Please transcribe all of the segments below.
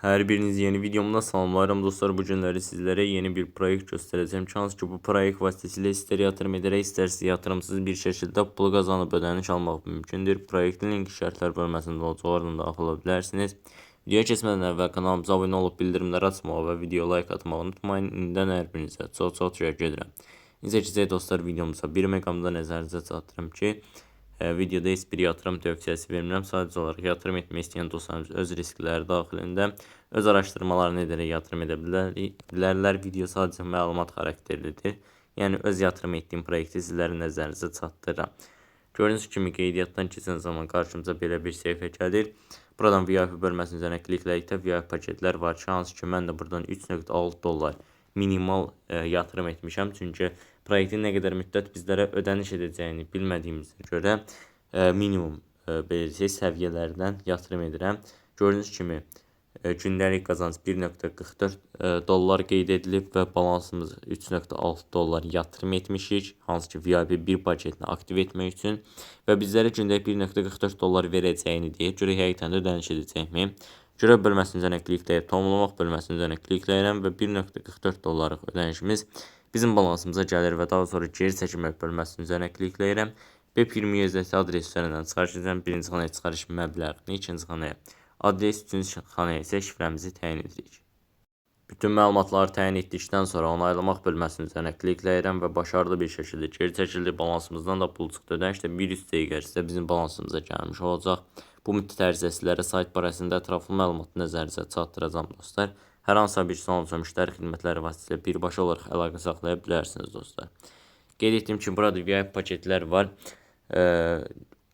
Her biriniz yeni videomda salamlarım dostlar. Bu günləri sizlere yeni bir proyekt göstereceğim. Chance ki bu proyekt vasitəsilə istər yatırım edərək, istərsə yatırımsız bir şəkildə pul qazanıb ödəniş almaq mümkündür. Proyektin linki şərtlər bölməsində olacaq, oradan da daxil ola bilərsiniz. Videoya keçmədən əvvəl kanalımıza abunə olub bildirimləri açmağı və video like atmağı unutmayın. İndən hər birinizə çox təşəkkür edirəm. İncə keçək dostlar videomuza. Bir məqamda nəzərinizə çatdırım ki, videoda heç bir yatırım tövsiyəsi vermirəm. Sadəcə olaraq yatırım etmək istəyən dostlarımız öz riskləri daxilində öz araşdırmalarını edərək yatırım edə bilərlər. Video sadəcə məlumat xarakterlidir. Yəni öz yatırım etdiyim proyekti sizlərin nəzərinizə çatdırıram. Gördüyünüz kimi qeydiyyatdan keçən zaman qarşımıza belə bir səhifə gəlir. Buradan VIP bölməsinin üzərinə kliklədikdə VIP paketlər var ki, hansı ki mən də buradan 3.6 dollar minimal yatırım etmişəm. Çünki proyektin nə qədər müddət bizlərə ödəniş edəcəyini bilmədiyimizə görə minimum belə səviyyələrdən yatırım edirəm. Gördüyünüz kimi gündəlik qazanc 1.44 dollar qeyd edilib və balansımız 3.6 dollar yatırım etmişik. Hansı ki VIP 1 paketini aktiv etmək üçün və bizlərə gündəlik 1.44 dollar verəcəyini deyib. Görək həqiqətən də ödəniş edəcəkmi? Görev bölməsinin üzərinə klikləyib, tamamlamaq bölməsinin üzərinə klikləyirəm və 1.44 dollarlıq ödənişimiz bizim balansımıza gəlir və daha sonra geri çəkilmək bölməsinin üzərinə klikləyirəm. BEP20 USDT adresi üzərindən çıxarış edəcəm. Birinci xanaya çıxarış məbləğini, ikinci xanaya adres, üçüncü xanaya isə şifrəmizi təyin edirik. Bütün məlumatları təyin etdikdən sonra onaylamaq bölməsinin üzərinə klikləyirəm və başarılı bir şəkildə geri çəkildi. Balansımızdan da pul çıxdı. Ödəniş də bir üst dəqiqə içində bizim balansımıza gəlmiş olacaq. Bu müddət ərzində sizlərə sayt barəsində ətraflı məlumatı nəzərinizə çatdıracağım dostlar. Hər hansısa bir sualınızsa müştəri xidmətləri vasitəsilə birbaşa olaraq əlaqə saxlaya bilərsiniz dostlar. Qeyd etdiyim kimi burada VIP paketlər var.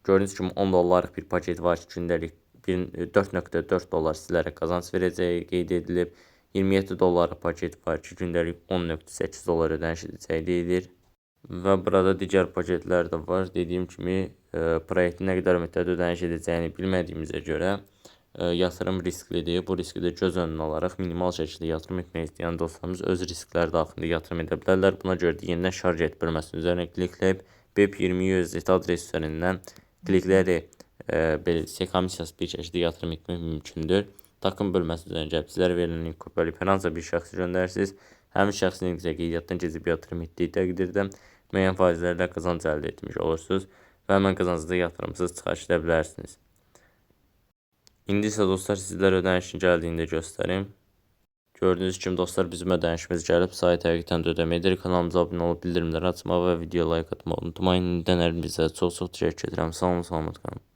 Gördüyünüz kimi 10 dollarlıq bir paket var ki, gündəlik 4.4 dollar sizlərə qazanc verəcəyi qeyd edilib. 27 dollarlıq paket var ki, gündəlik 10.8 dollar ödəniş edəcəyi deyilir. Və burada digər paketlər də var. Dediyim kimi proyektin nə qədər müddət ödəniş edəcəyini bilmədiyimizə görə yatırım risklidir. Bu riski də göz önünə alaraq minimal şəkildə yatırım etmək istəyən dostlarımız öz riskləri daxilində yatırım edə bilərlər. Buna görə də yenidən şarj et bölməsinin üzərinə klikləyib BEP20 USDT adresi üzərindən klikləyərək belə komissiyasız bir şəkildə yatırım etmək mümkündür. Takım bölməsi üzərinə gəlib sizlərə verilən link kopyalayıb hər hansısa bir şəxsə göndərirsiniz. Həmin şəxsin qeydiyyatdan keçib yatırım etdiyi təqdirdə müəyyən faizlərlə qazanc əldə etmiş olursunuz və həmən qazancda yatırımsız çıxarış edə bilərsiniz. İndi isə dostlar sizlərə ödənişin gəldiyini də göstərim. Gördüyünüz kimi dostlar bizim ödənişimiz gəlib. Sayt həqiqətən də ödəmə edir. Kanalımıza abunə olub bildirimləri açmağı və video like atmağı unutmayın. İndən hər birinizə çox təşəkkür edirəm. Sağ olun, salamat qalın.